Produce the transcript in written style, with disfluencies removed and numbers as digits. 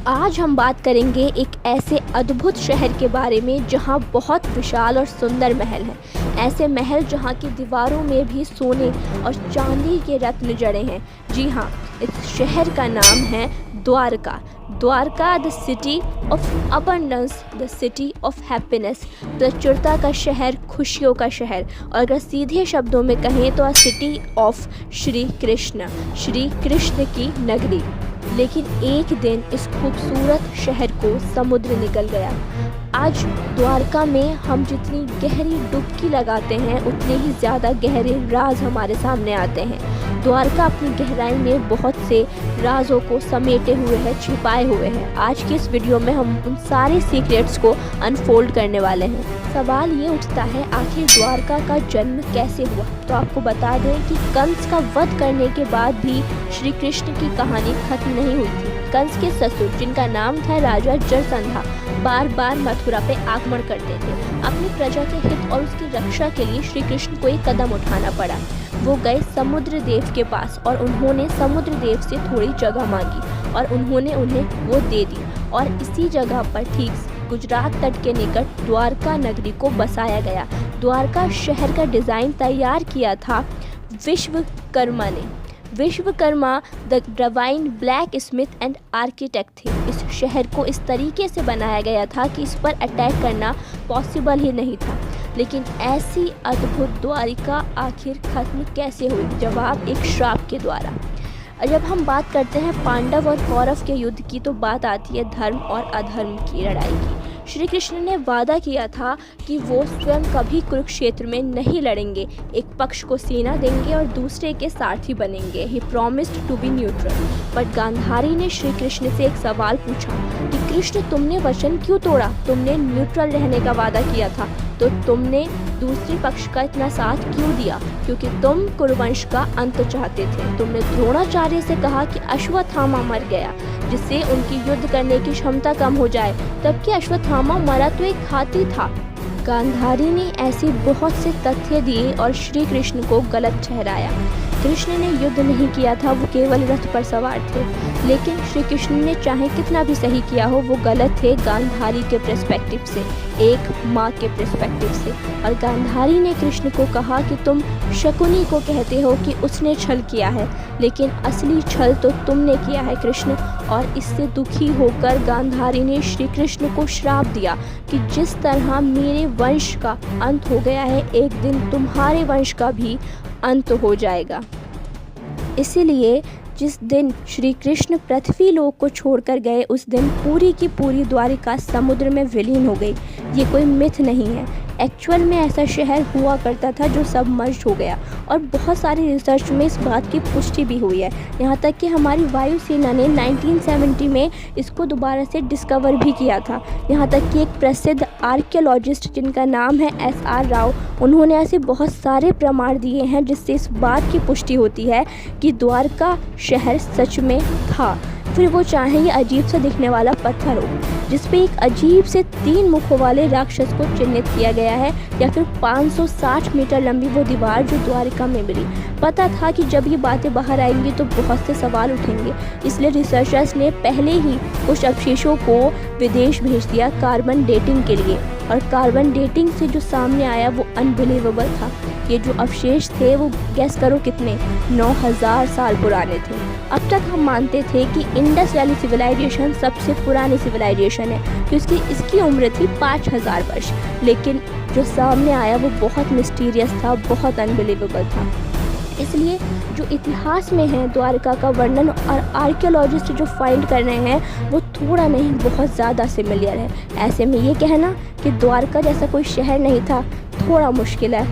आज हम बात करेंगे एक ऐसे अद्भुत शहर के बारे में जहां बहुत विशाल और सुंदर महल हैं। ऐसे महल जहां की दीवारों में भी सोने और चांदी के रत्न जड़े हैं। जी हाँ, इस शहर का नाम है Dwarka. Dwarka the city of abundance, the city of happiness, प्रचुरता का शहर, खुशियों का शहर, और अगर सीधे शब्दों में कहें तो सिटी ऑफ श्री कृष्ण की नगरी। लेकिन एक दिन इस खूबसूरत शहर को समुद्र निकल गया। आज द्वारका में हम जितनी गहरी डुबकी लगाते हैं उतने ही ज़्यादा गहरे राज हमारे सामने आते हैं। द्वारका अपनी गहराई में बहुत से राजों को समेटे हुए है, छिपाए हुए हैं। आज की इस वीडियो में हम उन सारे सीक्रेट्स को अनफोल्ड करने वाले हैं। सवाल ये उठता है, आखिर द्वारका का जन्म कैसे हुआ? तो आपको बता दें कि कंस का वध करने के बाद भी श्री कृष्ण की कहानी खत्म नहीं हुई थी। कंस के ससुर, जिनका नाम था राजा जरासंधा, बार बार मथुरा पे आक्रमण करते थे। अपनी प्रजा के हित और उसकी रक्षा के लिए श्री कृष्ण को एक कदम उठाना पड़ा। वो गए समुद्र देव के पास और उन्होंने समुद्र देव से थोड़ी जगह मांगी और उन्होंने उन्हें वो दे दी। और इसी जगह पर ठीक गुजरात तट के निकट द्वारका नगरी को बसाया गया। द्वारका शहर का डिज़ाइन तैयार किया था विश्वकर्मा ने। Vishwakarma the divine black Smith and architect थे। इस शहर को इस तरीके से बनाया गया था कि इस पर अटैक करना पॉसिबल ही नहीं था। लेकिन ऐसी अद्भुत द्वारिका आखिर खत्म कैसे हुई? जवाब एक श्राप के द्वारा। जब हम बात करते हैं पांडव और कौरव के युद्ध की तो बात आती है धर्म और अधर्म की लड़ाई की। श्री कृष्ण ने वादा किया था कि वो स्वयं कभी कुरुक्षेत्र में नहीं लड़ेंगे, एक पक्ष को सेना देंगे और दूसरे के सारथी बनेंगे। He promised to be neutral. But Gandhari ने श्री कृष्ण से एक सवाल पूछा कि कृष्ण, तुमने वचन क्यों तोड़ा? तुमने न्यूट्रल रहने का वादा किया था, तो तुमने दूसरे पक्ष का इतना साथ क्यों दिया? क्योंकि तुम कुरुवंश का अंत चाहते थे। तुमने द्रोणाचार्य से कहा कि अश्वत्थामा मर गया जिससे उनकी युद्ध करने की क्षमता कम हो जाए, तबकि अश्वत्थामा मरा तो एक हाथी था। गांधारी ने ऐसे बहुत से तथ्य दिए और श्री कृष्ण को गलत ठहराया। कृष्ण ने युद्ध नहीं किया था, वो केवल रथ पर सवार थे। लेकिन श्री कृष्ण ने चाहे कितना भी सही किया हो, वो गलत थे गांधारी के पर्सपेक्टिव से, एक माँ के पर्सपेक्टिव से। और गांधारी ने कृष्ण को कहा कि तुम शकुनी को कहते हो कि उसने छल किया है, लेकिन असली छल तो तुमने किया है कृष्ण। और इससे दुखी होकर गांधारी ने श्री कृष्ण को श्राप दिया कि जिस तरह मेरे वंश का अंत हो गया है, एक दिन तुम्हारे वंश का भी अंत हो जाएगा। इसीलिए जिस दिन श्री कृष्ण पृथ्वी लोक को छोड़कर गए, उस दिन पूरी की पूरी द्वारिका समुद्र में विलीन हो गई। ये कोई मिथ नहीं है, एक्चुअल में ऐसा शहर हुआ करता था जो सबमर्ज हो गया। और बहुत सारी रिसर्च में इस बात की पुष्टि भी हुई है। यहाँ तक कि हमारी वायुसेना ने 1970 में इसको दोबारा से डिस्कवर भी किया था। यहाँ तक कि एक प्रसिद्ध आर्कियोलॉजिस्ट जिनका नाम है SR राव, उन्होंने ऐसे बहुत सारे प्रमाण दिए हैं जिससे इस बात की पुष्टि होती है कि द्वारका शहर सच में था। फिर वो चाहे ये अजीब सा दिखने वाला पत्थर हो जिस पे एक अजीब से 3 मुखों वाले राक्षस को चिन्हित किया गया है, या फिर 560 मीटर लंबी वो दीवार जो द्वारिका में मिली। पता था कि जब ये बातें बाहर आएंगी तो बहुत से सवाल उठेंगे, इसलिए रिसर्चर्स ने पहले ही कुछ अवशेषों को विदेश भेज दिया कार्बन डेटिंग के लिए। और कार्बन डेटिंग से जो सामने आया वो अनबिलीवेबल था। ये जो अवशेष थे वो गैस करो कितने, 9000 साल पुराने थे। अब तक हम मानते थे कि इंडस वैली सिविलाइजेशन सबसे पुरानी सिविलाइजेशन है, तो इसकी उम्र थी 5000 वर्ष। लेकिन जो सामने आया वो बहुत मिस्टीरियस था, बहुत अनबिलीवेबल था। इसलिए जो इतिहास में है द्वारका का वर्णन और आर्कियोलॉजिस्ट जो फाइंड कर रहे हैं वो थोड़ा नहीं बहुत ज़्यादा सिमिलियर है। ऐसे में ये कहना कि द्वारका जैसा कोई शहर नहीं था थोड़ा मुश्किल है।